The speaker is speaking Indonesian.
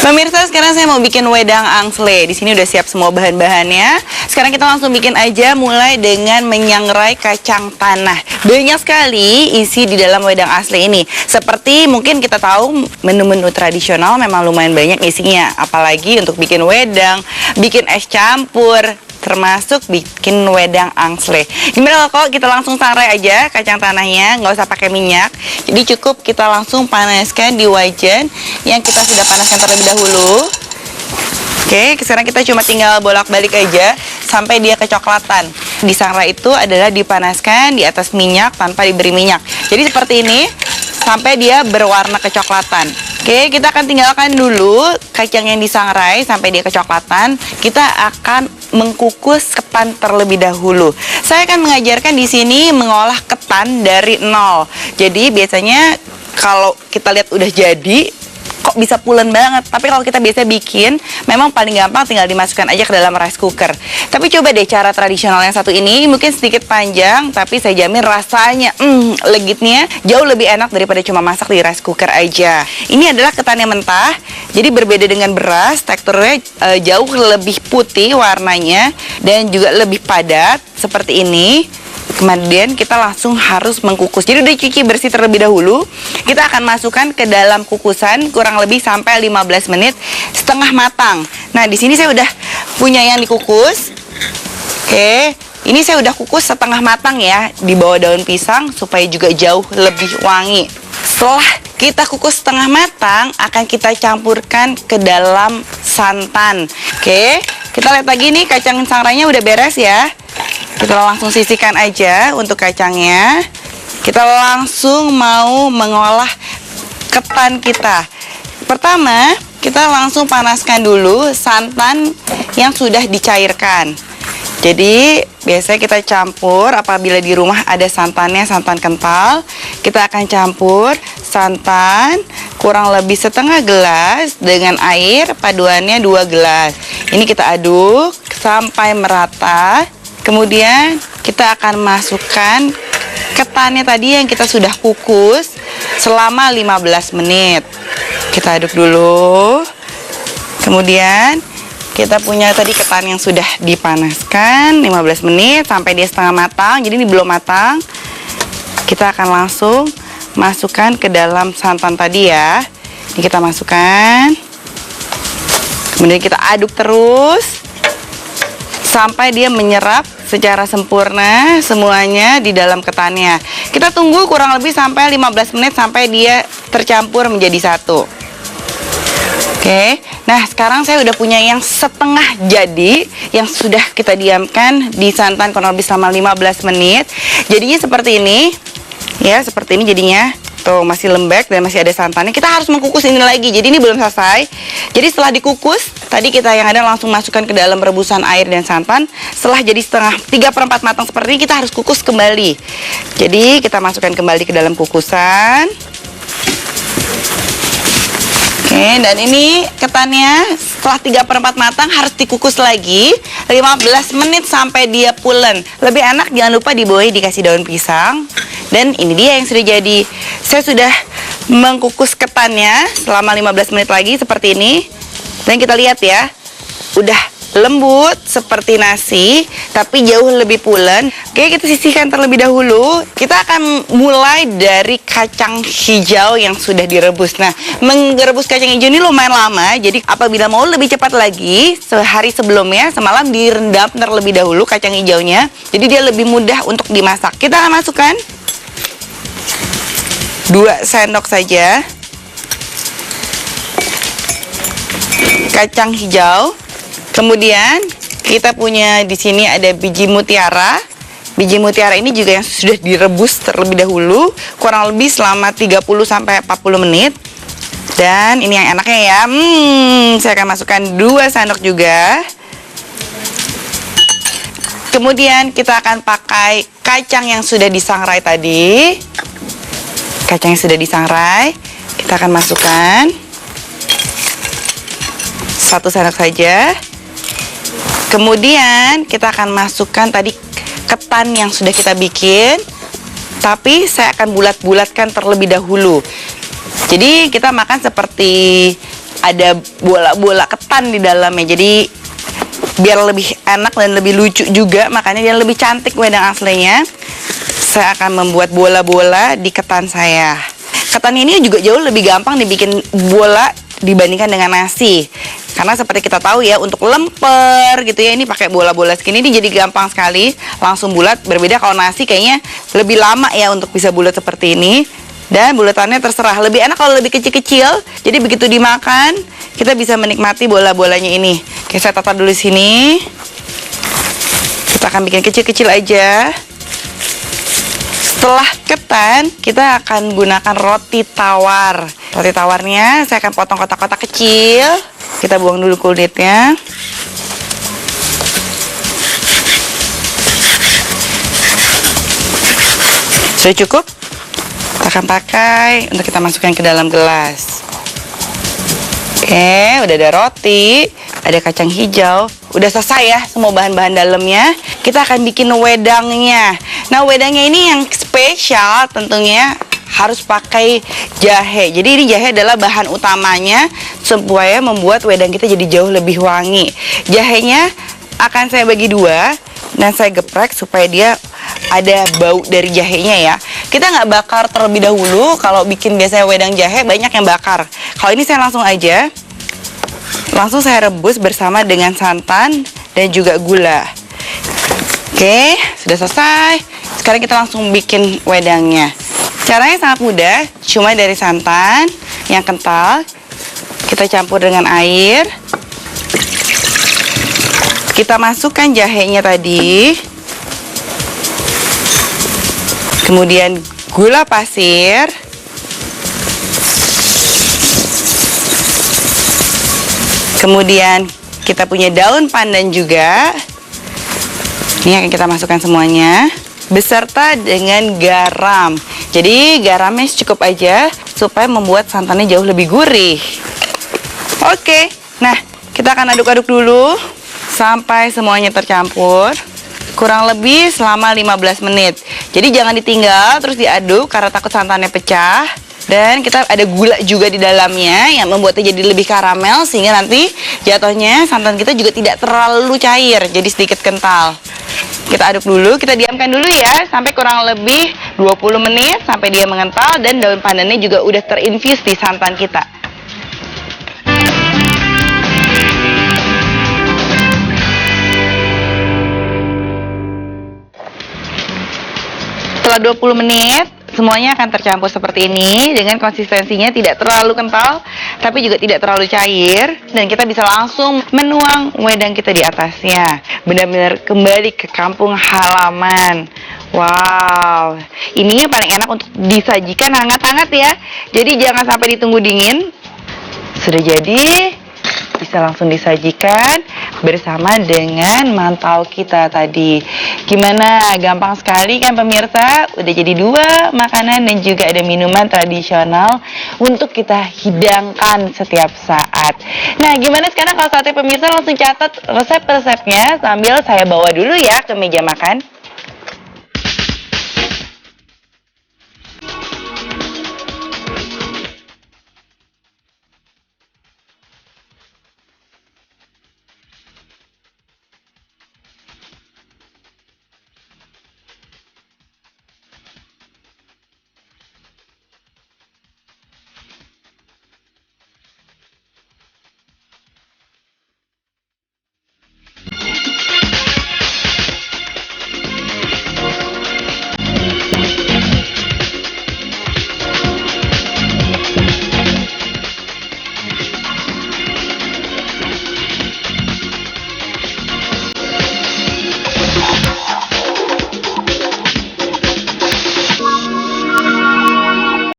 Pemirsa, sekarang saya mau bikin wedang angsle. Di sini udah siap semua bahan-bahannya. Sekarang kita langsung bikin aja, mulai dengan menyangrai kacang tanah. Banyak sekali isi di dalam wedang angsle ini. Seperti mungkin kita tahu, menu-menu tradisional memang lumayan banyak isinya. Apalagi untuk bikin wedang, bikin es campur, termasuk bikin wedang angsle. Gimana kalau kita langsung sangrai aja kacang tanahnya, nggak usah pakai minyak. Jadi cukup kita langsung panaskan di wajan yang kita sudah panaskan terlebih dahulu. Oke, sekarang kita cuma tinggal bolak-balik aja sampai dia kecoklatan. Disangrai itu adalah dipanaskan di atas minyak tanpa diberi minyak. Jadi seperti ini sampai dia berwarna kecoklatan. Oke, kita akan tinggalkan dulu kacang yang disangrai sampai dia kecoklatan. Kita akan mengkukus ketan terlebih dahulu. Saya akan mengajarkan di sini mengolah ketan dari nol. Jadi biasanya kalau kita lihat udah jadi, kok bisa pulen banget. Tapi kalau kita biasa bikin, memang paling gampang tinggal dimasukkan aja ke dalam rice cooker. Tapi coba deh cara tradisional yang satu ini, mungkin sedikit panjang, tapi saya jamin rasanya, legitnya jauh lebih enak daripada cuma masak di rice cooker aja. Ini adalah ketan yang mentah, jadi berbeda dengan beras, teksturnya jauh lebih putih warnanya, dan juga lebih padat, seperti ini. Kemudian kita langsung harus mengkukus. Jadi udah cuci bersih terlebih dahulu. Kita akan masukkan ke dalam kukusan kurang lebih sampai 15 menit setengah matang. Nah, di sini saya udah punya yang dikukus. Oke, ini saya udah kukus setengah matang ya, di bawah daun pisang supaya juga jauh lebih wangi. Setelah kita kukus setengah matang, akan kita campurkan ke dalam santan. Oke, kita lihat lagi nih kacang sangrainya udah beres ya. Kita langsung sisihkan aja untuk kacangnya. Kita langsung mau mengolah ketan kita. Pertama, kita langsung panaskan dulu santan yang sudah dicairkan. Jadi, biasanya kita campur apabila di rumah ada santannya, santan kental. Kita akan campur santan kurang lebih setengah gelas dengan air paduannya 2 gelas. Ini kita aduk sampai merata. Kemudian kita akan masukkan ketannya tadi yang kita sudah kukus selama 15 menit. Kita aduk dulu. Kemudian kita punya tadi ketan yang sudah dipanaskan 15 menit sampai dia setengah matang. Jadi ini belum matang. Kita akan langsung masukkan ke dalam santan tadi ya. Ini kita masukkan. Kemudian kita aduk terus sampai dia menyerap secara sempurna semuanya di dalam ketannya. Kita tunggu kurang lebih sampai 15 menit sampai dia tercampur menjadi satu. Oke, nah sekarang saya udah punya yang setengah jadi, yang sudah kita diamkan di santan kurang lebih selama 15 menit. Jadinya seperti ini, ya seperti ini jadinya. Tuh masih lembek dan masih ada santannya. Kita harus mengkukus ini lagi, jadi ini belum selesai. Jadi setelah dikukus, tadi kita yang ada langsung masukkan ke dalam rebusan air dan santan. Setelah jadi setengah 3/4 matang seperti ini, kita harus kukus kembali. Jadi kita masukkan kembali ke dalam kukusan. Oke, dan ini ketannya setelah 3/4 matang harus dikukus lagi 15 menit sampai dia pulen. Lebih enak jangan lupa dibawahi dikasih daun pisang. Dan ini dia yang sudah jadi. Saya sudah mengkukus ketannya selama 15 menit lagi seperti ini. Dan kita lihat ya, udah lembut seperti nasi, tapi jauh lebih pulen. Oke, kita sisihkan terlebih dahulu. Kita akan mulai dari kacang hijau yang sudah direbus. Nah, merebus kacang hijau ini lumayan lama. Jadi apabila mau lebih cepat lagi, sehari sebelumnya, semalam direndam terlebih dahulu kacang hijaunya. Jadi dia lebih mudah untuk dimasak. Kita akan masukkan 2 sendok saja kacang hijau. Kemudian kita punya di sini ada biji mutiara. Biji mutiara ini juga yang sudah direbus terlebih dahulu kurang lebih selama 30 sampai 40 menit. Dan ini yang enaknya ya. Saya akan masukkan 2 sendok juga. Kemudian kita akan pakai kacang yang sudah disangrai tadi. Kacang yang sudah disangrai kita akan masukkan 1 sendok saja. Kemudian kita akan masukkan tadi ketan yang sudah kita bikin, tapi saya akan bulat-bulatkan terlebih dahulu. Jadi kita makan seperti ada bola-bola ketan di dalamnya. Jadi biar lebih enak dan lebih lucu juga, makanya dia lebih cantik wedang aslinya. Saya akan membuat bola-bola di ketan saya. Ketan ini juga jauh lebih gampang dibikin bola dibandingkan dengan nasi. Karena seperti kita tahu ya, untuk lemper gitu ya, ini pakai bola-bola segini ini jadi gampang sekali, langsung bulat. Berbeda kalau nasi kayaknya lebih lama ya untuk bisa bulat seperti ini. Dan bulatannya terserah, lebih enak kalau lebih kecil-kecil. Jadi begitu dimakan, kita bisa menikmati bola-bolanya ini. Oke, saya tata dulu sini. Kita akan bikin kecil-kecil aja. Setelah ketan, kita akan gunakan roti tawar. Roti tawarnya saya akan potong kotak-kotak kecil. Kita buang dulu kulitnya. Sudah cukup? Kita akan pakai untuk kita masukkan ke dalam gelas. Oke, udah ada roti, ada kacang hijau. Udah selesai ya semua bahan-bahan dalamnya. Kita akan bikin wedangnya. Nah, wedangnya ini yang spesial tentunya harus pakai jahe. Jadi ini jahe adalah bahan utamanya supaya membuat wedang kita jadi jauh lebih wangi. Jahenya akan saya bagi dua dan saya geprek supaya dia ada bau dari jahenya ya. Kita nggak bakar terlebih dahulu. Kalau bikin biasanya wedang jahe banyak yang bakar. Kalau ini saya langsung aja. Langsung saya rebus bersama dengan santan dan juga gula. Oke, sudah selesai. Sekarang kita langsung bikin wedangnya. Caranya sangat mudah, cuma dari santan yang kental kita campur dengan air. Kita masukkan jahenya tadi. Kemudian gula pasir. Kemudian kita punya daun pandan juga. Ini akan kita masukkan semuanya beserta dengan garam. Jadi garamnya cukup aja supaya membuat santannya jauh lebih gurih. Oke, nah kita akan aduk-aduk dulu sampai semuanya tercampur. Kurang lebih selama 15 menit. Jadi jangan ditinggal terus diaduk karena takut santannya pecah. Dan kita ada gula juga di dalamnya yang membuatnya jadi lebih karamel sehingga nanti jatuhnya santan kita juga tidak terlalu cair, jadi sedikit kental. Kita aduk dulu, kita diamkan dulu ya sampai kurang lebih 20 menit sampai dia mengental dan daun pandannya juga udah terinfus di santan kita. Setelah 20 menit semuanya akan tercampur seperti ini dengan konsistensinya tidak terlalu kental tapi juga tidak terlalu cair, dan kita bisa langsung menuang wedang kita di atasnya. Benar-benar kembali ke kampung halaman. Wow, ini yang paling enak untuk disajikan hangat-hangat ya. Jadi jangan sampai ditunggu dingin. Sudah jadi, bisa langsung disajikan bersama dengan mantau kita tadi. Gimana? Gampang sekali kan pemirsa? Udah jadi dua makanan dan juga ada minuman tradisional untuk kita hidangkan setiap saat. Nah, gimana sekarang kalau saatnya pemirsa langsung catat resep-resepnya sambil saya bawa dulu ya ke meja makan.